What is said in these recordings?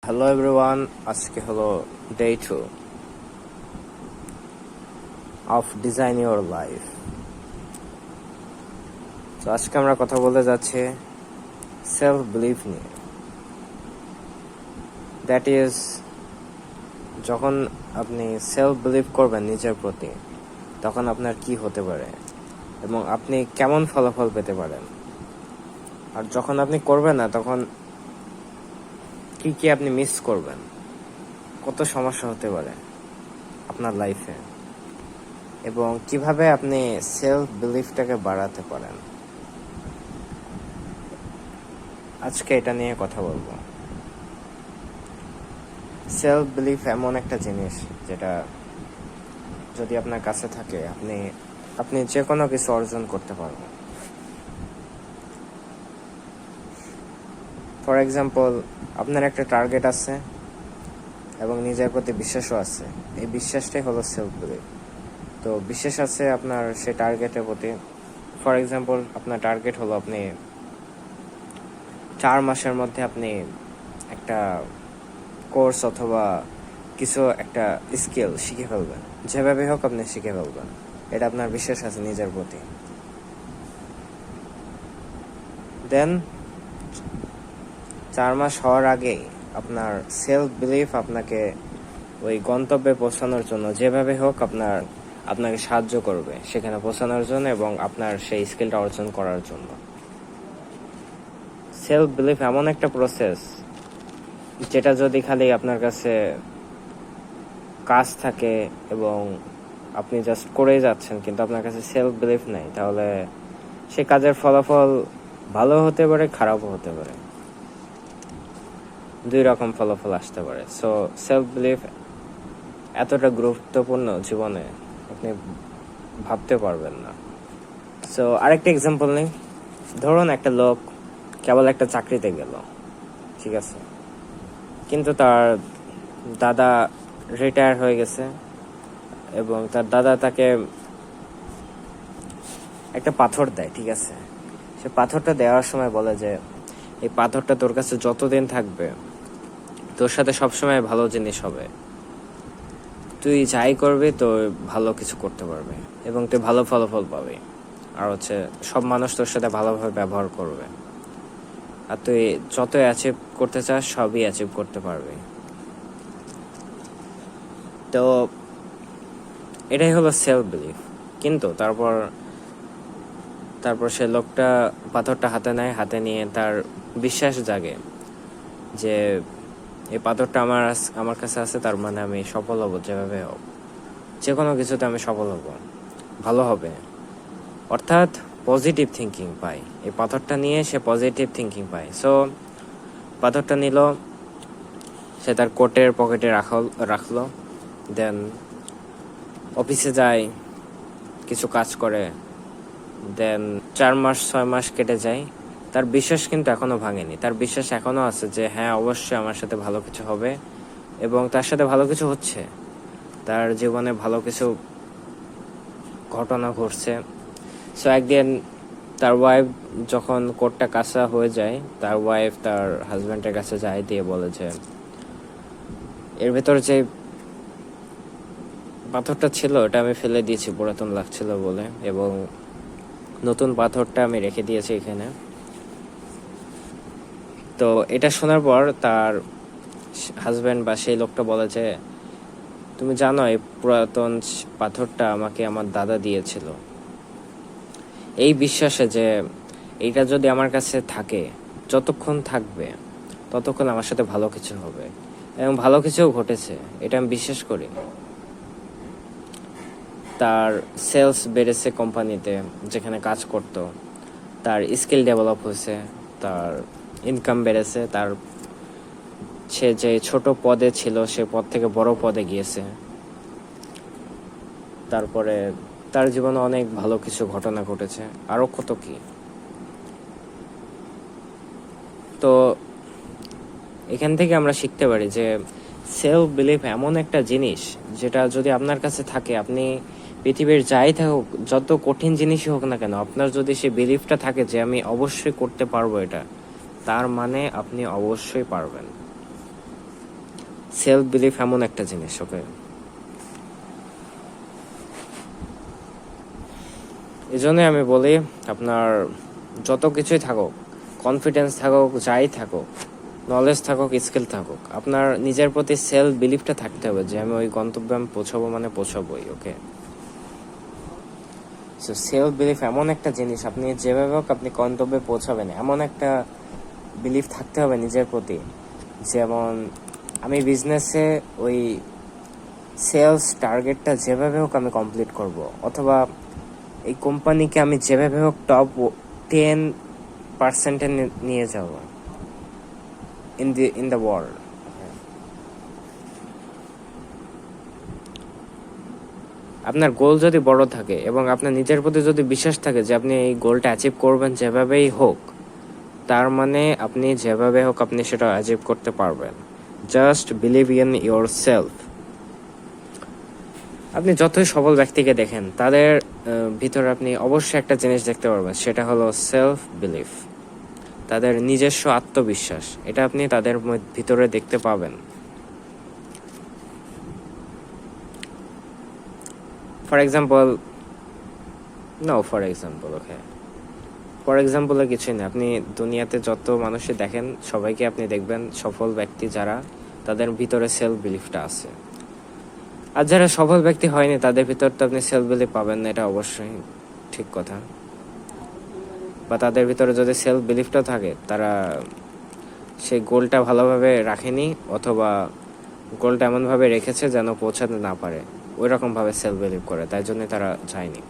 Hello everyone, আজকে হলো day 2 of design your life. তো আজকে আমরা কথা বলতে যাচ্ছি সেলফ বিলিফ নিয়ে। দ্যাট ইজ, যখন আপনি সেলফ বিলিভ করবেন নিজের প্রতি, তখন আপনার কি হতে পারে এবং আপনি কেমন ফলাফল পেতে পারেন। আর যখন আপনি করবেন না, তখন কি কি আপনি মিস করবেন, কত সমস্যা হতে পারে আপনার লাইফে, এবং কিভাবে আপনি সেলফ বিলিফটাকে বাড়াতে পারেন। আজকে এটা নিয়ে কথা বলবো। সেলফ বিলিফ এমন একটা জিনিস যেটা যদি আপনার কাছে থাকে, আপনি যে কোনো কিছু অর্জন করতে পারবেন। ফর এক্সাম্পল, আপনার একটা টার্গেট আছে এবং নিজের প্রতি বিশ্বাসও আছে। এই বিশ্বাসটাই হলো সেলফ বিলিফ। তো বিশ্বাস আছে আপনার সেই টার্গেটের প্রতি। ফর এক্সাম্পল, আপনার টার্গেট হলো আপনি 4 মাসের মধ্যে আপনি একটা কোর্স অথবা কিছু একটা স্কিল শিখে ফেলবেন। যেভাবে হোক আপনি শিখে ফেলবেন, এটা আপনার বিশ্বাস আছে নিজের প্রতি। দেন 4 মাস হওয়ার আগেই আপনার সেলফ বিলিফ আপনাকে ওই গন্তব্যে পৌঁছানোর জন্য যেভাবে হোক আপনাকে সাহায্য করবে সেখানে পৌঁছানোর জন্য এবং আপনার সেই স্কিলটা অর্জন করার জন্য। সেলফ বিলিফ এমন একটা প্রসেস যেটা যদি খালি আপনার কাছে কাজ থাকে এবং আপনি জাস্ট করেই যাচ্ছেন, কিন্তু আপনার কাছে সেলফ বিলিফ নাই, তাহলে সে কাজের ফলাফল ভালো হতে পারে, খারাপও হতে পারে। 2 রকম ফলাফল আসতে পারে। সো সেলফ বিলিফ এতটা গুরুত্বপূর্ণ জীবনে, আপনি ভাবতে পারবেন না। সো আরেকটা এক্সাম্পল নেই। ধরুন একটা লোক কেবল একটা চাকরিতে গেল, ঠিক আছে, কিন্তু তার দাদা রিটায়ার হয়ে গেছে এবং তার দাদা তাকে একটা পাথর দেয়, ঠিক আছে। সে পাথরটা দেওয়ার সময় বলে যে এই পাথরটা তোর কাছে যতদিন থাকবে তোর সাথে সবসময় ভালো জিনিস হবে, তুই যাই করবি তো ভালো কিছু করতে পারবে এবং তুই ভালো ফলাফল পাবি। আর সব মানুষ তোর সাথে ভালোভাবে ব্যবহার করবে, আর তুই যত অ্যাচিভ করতে চাস সবই অ্যাচিভ করতে পারবি। তো এটাই হলো সেলফ বিলিফ। কিন্তু তারপর সে লোকটা পাথরটা হাতে নেয়, হাতে নিয়ে তার বিশ্বাস জাগে যে এই পাথরটা আমার কাছে আছে, তার মানে আমি সফল হব। যেভাবে হোক, যে কোনো কিছুতে আমি সফল হব, ভালো হবে। অর্থাৎ পজিটিভ থিঙ্কিং পাই। এই পাথরটা নিয়ে সে পজিটিভ থিঙ্কিং পায়। সো পাথরটা নিল, সে তার কোটের পকেটে রাখলো। দেন অফিসে যায়, কিছু কাজ করে। দেন 4 মাস 6 মাস কেটে যায়, তার বিশ্বাস কিন্তু এখনো ভাঙেনি। তার বিশ্বাস এখনো আছে যে হ্যাঁ, অবশ্যই আমার সাথে ভালো কিছু হবে, এবং তার সাথে ভালো কিছু হচ্ছে। তার জীবনে ভালো কিছু ঘটনা ঘটছে। সো একদিন তার ওয়াইফ যখন কোর্টটা কাঁচা হয়ে যায়, তার ওয়াইফ তার হাজব্যান্ডের কাছে যায়, দিয়ে বলে যে এর ভেতর যে পাথরটা ছিল ওটা আমি ফেলে দিয়েছি, পুরাতন লাগছিল বলে, এবং নতুন পাথরটা আমি রেখে দিয়েছি এখানে। তো এটা শোনার পর তার হাজব্যান্ড বা সেই লোকটা বলে যে তুমি জানো, এই পুরাতন পাথরটা আমাকে আমার দাদা দিয়েছিল, এই বিশ্বাসে যে এইটা যদি আমার কাছে থাকে, যতক্ষণ থাকবে ততক্ষণ আমার সাথে ভালো কিছু হবে, এবং ভালো কিছুও ঘটেছে, এটা আমি বিশ্বাস করি। তার সেলস বেড়েছে কোম্পানিতে যেখানে কাজ করত, তার স্কিল ডেভেলপ হয়েছে, তার ইনকাম বেড়েছে, সে যে ছোট পদে ছিল সে পদ থেকে বড় পদে গিয়েছে। তারপরে তার জীবনে অনেক ভালো কিছু ঘটনা ঘটেছে, আরো কত কি। তো এখান থেকে আমরা শিখতে পারি যে সেলফ বিলিফ এমন একটা জিনিস যেটা যদি আপনার কাছে থাকে, আপনি পৃথিবীর যাই থাকুক, যত কঠিন জিনিসই হোক না কেন, আপনার যদি সেই বিলিফটা থাকে যে আমি অবশ্যই করতে পারবো এটা, তার মানে আপনি অবশ্যই পারবেন। সেলফ বিলিফ এমন একটা জিনিস, ওকে? এই জন্যই আমি বলি, আপনার যত কিছুই থাকুক, কনফিডেন্স থাকুক, যাই থাকুক, নলেজ থাকুক, স্কিল থাকুক, আপনার নিজের প্রতি সেলফ বিলিফটা থাকতে হবে যে আমি ওই গন্তব্যে আমি পৌঁছাবো, মানে পৌঁছাবোই, ওকে? সো সেলফ বিলিফ এমন একটা জিনিস, আপনি যেভাবে হোক আপনি গন্তব্যে পৌঁছাবেন, এমন একটা বিলিফ থাকতে হবে নিজের প্রতি। যেমন আমি বিজনেসে ওই সেলস টার্গেটটা যেভাবে হোক আমি কমপ্লিট করব, অথবা এই কোম্পানিকে আমি যেভাবে হোক টপ 10% নিয়ে যাব ইন দ্য ওয়ার্ল্ড। আপনার গোল যদি বড় থাকে এবং আপনার নিজের প্রতি যদি বিশ্বাস থাকে যে আপনি এই গোলটা অ্যাচিভ করবেন যেভাবেই হোক, তার মানে আপনি যেভাবে হোক আপনি সেটা অ্যাচিভ করতে পারবেন। Just believe in your self. আপনি যতই সফল ব্যক্তিকে দেখেন, তাদের ভিতরে আপনি অবশ্যই একটা জিনিস দেখতে পারবেন, সেটা হলো সেলফ বিলিফ, তাদের নিজস্ব আত্মবিশ্বাস। এটা আপনি তাদের ভিতরে দেখতে পাবেন। ফর এক্সাম্পল ফর এক্সাম্পলে কিছুই না, আপনি দুনিয়াতে যত মানুষই দেখেন সবাইকে আপনি দেখবেন সফল ব্যক্তি যারা, তাদের ভিতরে সেলফ বিলিফটা আছে। আর যারা সফল ব্যক্তি হয়নি তাদের ভিতর তো আপনি সেলফ বিলিফ পাবেন না, এটা অবশ্যই ঠিক কথা। বা তাদের ভিতরে যদি সেলফ বিলিফটা থাকে, তারা সেই গোলটা ভালোভাবে রাখেনি, অথবা গোলটা এমনভাবে রেখেছে যেন পৌঁছাতে না পারে, ওই রকমভাবে সেলফ বিলিভ করে, তাই জন্য তারা যায়নি।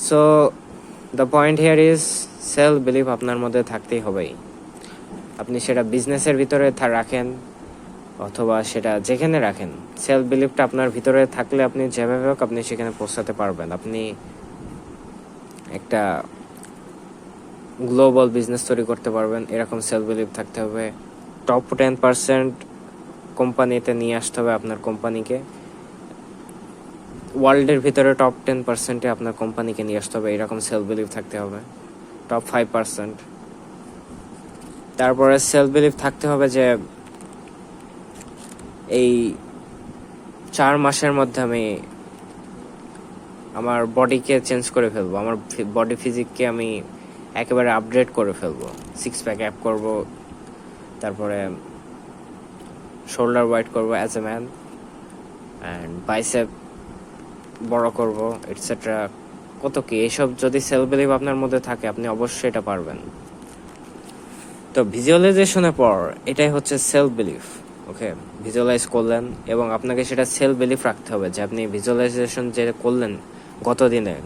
So the point here is self believe আপনার মধ্যে থাকতেই হবেই। আপনি সেটা বিজনেসের ভিতরে রাখেন অথবা সেটা যেখানে রাখেন, সেলফ বিলিভটা আপনার ভিতরে থাকলে আপনি যেভাবে হোক আপনি সেখানে পৌঁছাতে পারবেন। আপনি একটা গ্লোবাল বিজনেস তৈরি করতে পারবেন, এরকম সেলফ বিলিভ থাকতে হবে। টপ 10% কোম্পানিতে নিয়ে আসতে হবে আপনার কোম্পানিকে, ওয়ার্ল্ডের ভিতরে টপ 10%-এ আপনার কোম্পানিকে নিয়ে আসতে হবে, এরকম সেলফ বিলিভ থাকতে হবে। টপ 5%। তারপরে সেলফ বিলিভ থাকতে হবে যে এই 4 মাসের মধ্যে আমি আমার বডিকে চেঞ্জ করে ফেলবো, আমার বডি ফিজিককে আমি একেবারে আপডেট করে ফেলবো, 6 প্যাক অ্যাপ করবো, তারপরে শোল্ডার ওয়াইড করবো as a man, and bicep বড় করব, এটসেট্রা। কত কি, এসব যদি সেলফ বিলিভ আপনার মধ্যে থাকে আপনি অবশ্যই এটা পারবেন। তো ভিজুয়ালাইজেশনের পর এটাই হচ্ছে সেলফ বিলিভ, ওকে? ভিজুয়ালাইজ করলেন এবং আপনাকে সেটা সেলফ বিলিভ রাখতে হবে যে আপনি ভিজুয়ালাইজেশন যে করলেন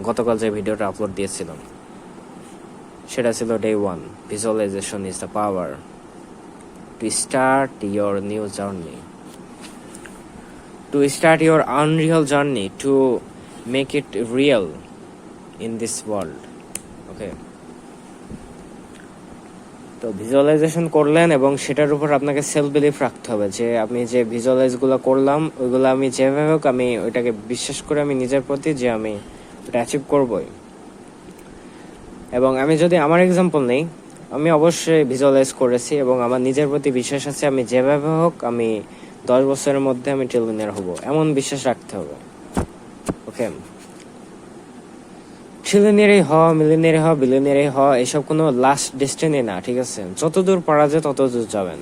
গতকাল যে ভিডিওটা আপলোড দিয়েছিলাম, সেটা ছিল day 1, visualization is the power to start your new journey, to start your unreal journey, to make it real in this world, okay? তো ভিজুয়ালাইজেশন করলেন এবং সেটার উপর আপনাকে সেলফ বিলিফ রাখতে হবে যে আমি যে ভিজুয়ালাইজগুলো করলাম ওইগুলো আমি যেভাবে হোক আমি ওইটাকে বিশ্বাস করে আমি নিজের প্রতি যে আমি ওটা অ্যাচিভ করবই। এবং আমি যদি আমার এক্সাম্পল নেই, আমি অবশ্যই ভিজুয়ালাইজ করেছি এবং আমার নিজের প্রতি বিশ্বাস আছে, আমি যেভাবে হোক আমি 10 বছরের মধ্যে আমি ট্রিলিয়নিয়ার হব, এমন বিশ্বাস রাখতে হবে, ওকে? ট্রিলিয়নিয়ারই হওয়া, মিলিয়নিয়ারই হওয়া, বিলিয়নিয়ারই হওয়া এসব কোনো লাস্ট ডেস্টিনি না, ঠিক আছে? যতদূর পারা যায় ততদূর যাবেন।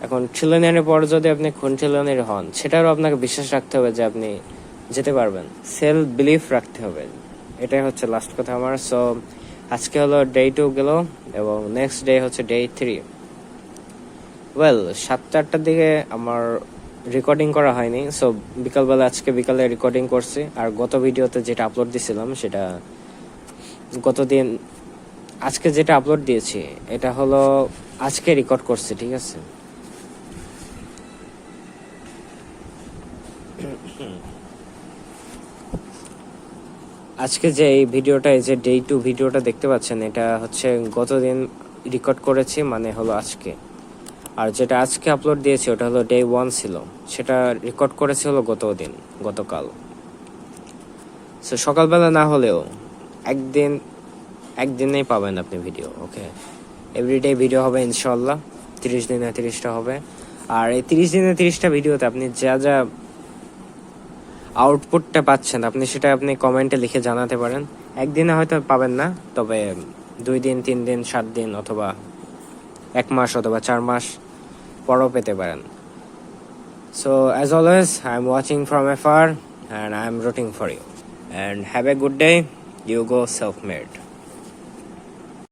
এখন ট্রিলিয়নিয়ারের পর যদি আপনি ট্রিলিয়নিয়ার হন, সেটারও আপনাকে বিশ্বাস রাখতে হবে যে আপনি যেতে পারবেন, সেলফ বিলিফ রাখতে হবে। এটাই হচ্ছে লাস্ট কথা আমার। সো আজকে হলো ডে 2 গেল এবং নেক্সট ডে হচ্ছে ডে 3। ওয়েল 7-8টার দিকে আমার রেকর্ডিং করা হয়নি, সো বিকালবেলা আজকে বিকালে রেকর্ডিং করছি। আর গত ভিডিওতে যেটা আপলোড দিয়েছিলাম সেটা আজকে যেটা আপলোড দিয়েছি এটা হলো আজকে রেকর্ড করছি, ঠিক আছে? আজকে যে এই ভিডিওটা, এই যে ডে 2 ভিডিওটা দেখতে পাচ্ছেন, এটা হচ্ছে গতদিন রেকর্ড করেছি, মানে হলো আজকে। আর যেটা আজকে আপলোড দিয়েছি ওটা হলো ডে 1 ছিল, সেটা রেকর্ড করেছি হলো গতকাল। সো সকালবেলা না হলেও একদিনেই পাবেন আপনি ভিডিও, ওকে? এভরিডে ভিডিও হবে ইনশাল্লাহ, 30 দিনে 30টা হবে। আর এই 30 দিনে 30টা ভিডিওতে আপনি যা যা আউটপুটটা পাচ্ছেন আপনি সেটা আপনি কমেন্টে লিখে জানাতে পারেন। একদিনে হয়তো পাবেন না, তবে 2 দিন 3 দিন 7 দিন অথবা 1 মাস অথবা 4 মাস পরও পেতে পারেন। So as always, I'm watching from afar and I'm rooting for you. And have a good day. You go self-made.